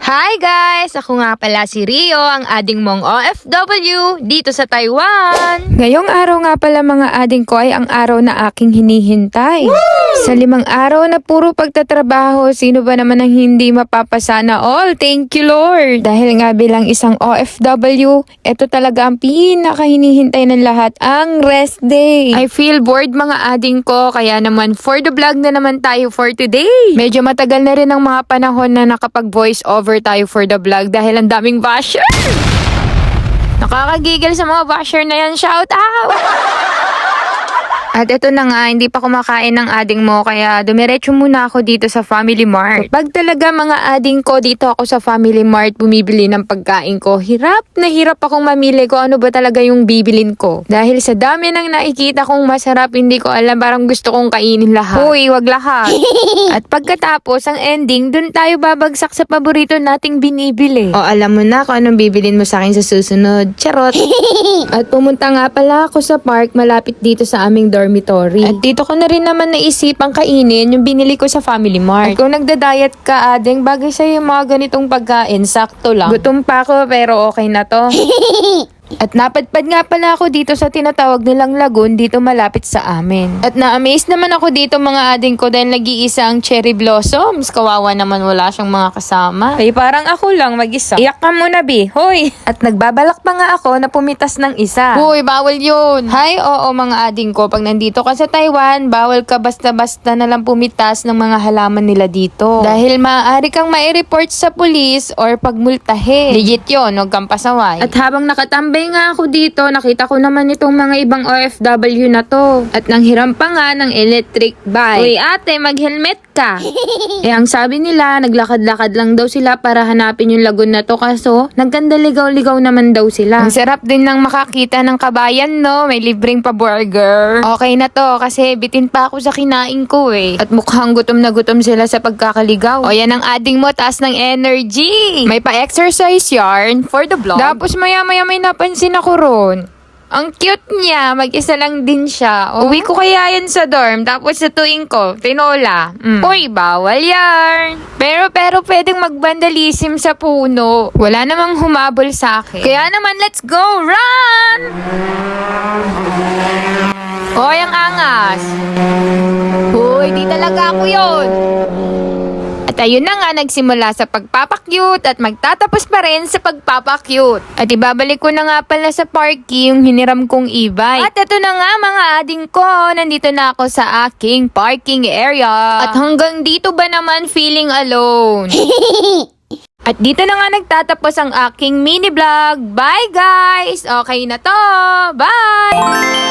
Hi guys! Ako nga pala si Rio, ang ading mong OFW dito sa Taiwan. Ngayong araw nga pala mga ading ko ay ang araw na aking hinihintay. Sa 5 araw na puro pagtatrabaho, sino ba naman ang hindi mapapasana all? Thank you Lord! Dahil nga bilang isang OFW, ito talaga ang pinaka-hinihintay ng lahat, ang rest day. I feel bored mga ading ko, kaya naman for the vlog na naman tayo for today. Medyo matagal na rin ang mga panahon na nakapag-voice over tayo for the vlog dahil ang daming basher. Nakakagigil sa mga basher na yan. Shout out! At ito na nga, hindi pa kumakain ng ading mo kaya dumiretso muna ako dito sa Family Mart. Pag talaga mga ading ko, dito ako sa Family Mart bumibili ng pagkain ko. Hirap na hirap akong mamili kung ano ba talaga yung bibilin ko. Dahil sa dami ng nakikita kong masarap, hindi ko alam, parang gusto kong kainin lahat. Uy, wag lahat. At pagkatapos, ang ending, dun tayo babagsak sa paborito nating binibili. O alam mo na kung anong bibilin mo sa akin sa susunod. Charot. At pumunta nga pala ako sa park malapit dito sa aming dormitory. At dito ko na rin naman naisipang kainin yung binili ko sa Family Mart. At kung nagda-diet ka, ading, bagay sa'yo yung mga ganitong pagkain, sakto lang. Gutom pa ako pero okay na to. At napadpad nga pala ako dito sa tinatawag nilang lagoon dito malapit sa amin. At na-amaze naman ako dito mga ading ko dahil nag-iisa ang cherry blossoms. Kawawa naman wala siyang mga kasama. Ay parang ako lang mag-isa. Iyak ka muna Bi, hoy! At nagbabalak pa nga ako na pumitas ng isa. Hoy, bawal yun! Hay, oo mga ading ko, pag nandito ka sa Taiwan, bawal ka basta-basta na lang pumitas ng mga halaman nila dito. Dahil maaari kang mai-report sa pulis or pagmultahin. Legit yun, huwag kang pasaway. At habang nakatambay nga ako dito, nakita ko naman itong mga ibang OFW na to. At nanghiram pa nga ng electric bike. Uy ate, mag-helmet ka. Ang sabi nila, naglakad-lakad lang daw sila para hanapin yung lagoon na to, kaso nagganda ligaw-ligaw naman daw sila. Ang sarap din ng makakita ng kabayan, no? May libreng pa burger. Okay na to, kasi bitin pa ako sa kinain ko eh. At mukhang gutom na gutom sila sa pagkakaligaw. O yan ang ading mo, taas ng energy. May pa-exercise yarn for the vlog. Tapos maya-maya may napansin ako ron. Ang cute niya, mag-isa lang din siya. Uwi ko kaya yan sa dorm, tapos sa tuwing ko, tinola. Uy, bawal yan. Pero pwedeng magbandalism sa puno. Wala namang humabol sa akin. Kaya naman, let's go, run! Hoy, ang angas. Uy, di talaga ako yun. At ayun na nga, nagsimula sa pagpapakyut at magtatapos pa rin sa pagpapakyut. At ibabalik ko na nga pala sa parking yung hiniram kong e-bike. At ito na nga mga ading ko, nandito na ako sa aking parking area. At hanggang dito ba naman feeling alone? At dito na nga nagtatapos ang aking mini vlog. Bye guys! Okay na to! Bye!